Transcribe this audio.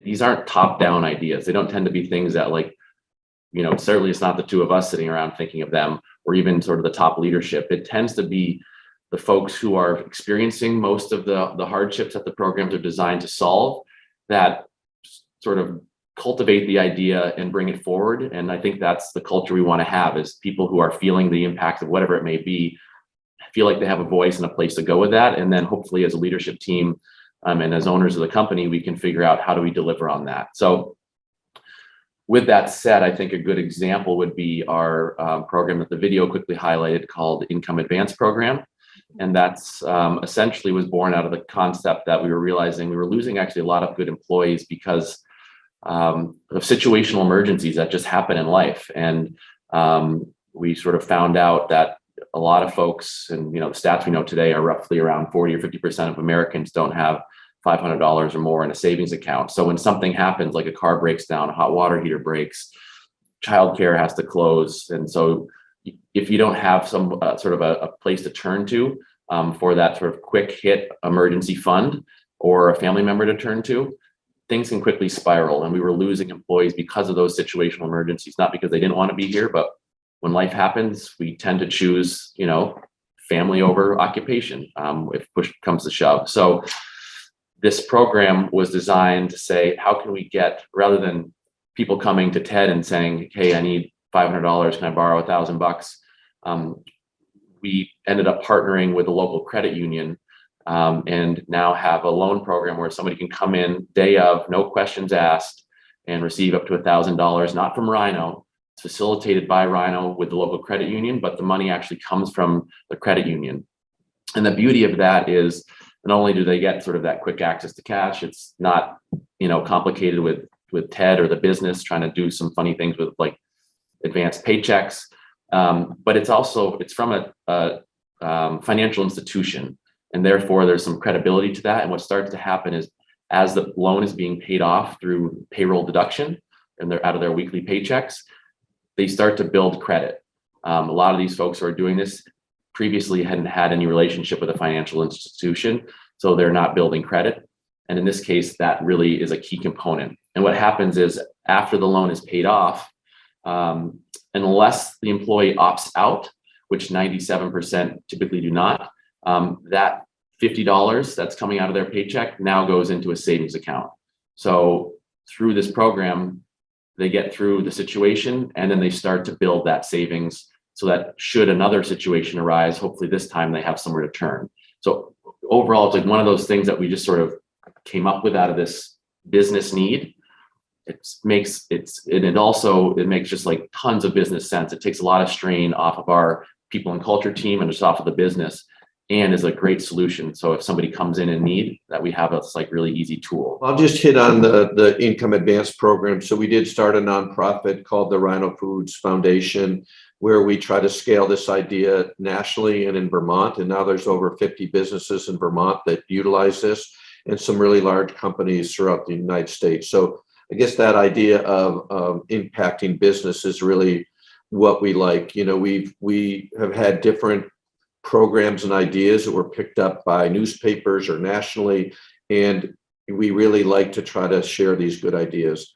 these aren't top-down ideas. They don't tend to be things that, like, certainly it's not the two of us sitting around thinking of them, or even sort of the top leadership. It tends to be the folks who are experiencing most of the hardships that the programs are designed to solve that sort of cultivate the idea and bring it forward. And I think that's the culture we want to have, is people who are feeling the impact of whatever it may be, feel like they have a voice and a place to go with that. And then hopefully as a leadership team and as owners of the company, we can figure out how do we deliver on that. So with that said, I think a good example would be our program that the video quickly highlighted called Income Advance Program. And that's essentially was born out of the concept that we were realizing we were losing actually a lot of good employees because of situational emergencies that just happen in life. And we sort of found out that a lot of folks, and the stats we know today are roughly around 40 or 50% of Americans don't have $500 or more in a savings account. So when something happens, like a car breaks down, a hot water heater breaks, childcare has to close. And so if you don't have some sort of a place to turn to for that sort of quick hit emergency fund or a family member to turn to, things can quickly spiral. And we were losing employees because of those situational emergencies, not because they didn't want to be here, but when life happens, we tend to choose, family over occupation if push comes to shove. So this program was designed to say, how can we get, rather than people coming to Ted and saying, hey, I need $500, can I borrow $1,000? We ended up partnering with a local credit union and now have a loan program where somebody can come in day of, no questions asked, and receive up to $1,000, not from Rhino. It's facilitated by Rhino with the local credit union, but the money actually comes from the credit union. And the beauty of that is not only do they get sort of that quick access to cash, it's not, complicated with Ted or the business trying to do some funny things with like advanced paychecks. But it's from a financial institution, and therefore there's some credibility to that. And what starts to happen is as the loan is being paid off through payroll deduction and they're out of their weekly paychecks, they start to build credit. A lot of these folks who are doing this previously hadn't had any relationship with a financial institution, so they're not building credit. And in this case, that really is a key component. And what happens is after the loan is paid off, unless the employee opts out, which 97% typically do not, that $50 that's coming out of their paycheck now goes into a savings account. So through this program, they get through the situation and then they start to build that savings so that should another situation arise, hopefully this time they have somewhere to turn. So overall, it's like one of those things that we just sort of came up with out of this business need. It makes just like tons of business sense. It takes a lot of strain off of our people and culture team and just off of the business, and is a great solution. So if somebody comes in need, that we have a like really easy tool. I'll just hit on the Income Advance Program. So we did start a nonprofit called the Rhino Foods Foundation, where we try to scale this idea nationally and in Vermont. And now there's over 50 businesses in Vermont that utilize this, and some really large companies throughout the United States. So I guess that idea of impacting business is really what we like. We have had different programs and ideas that were picked up by newspapers or nationally, and we really like to try to share these good ideas.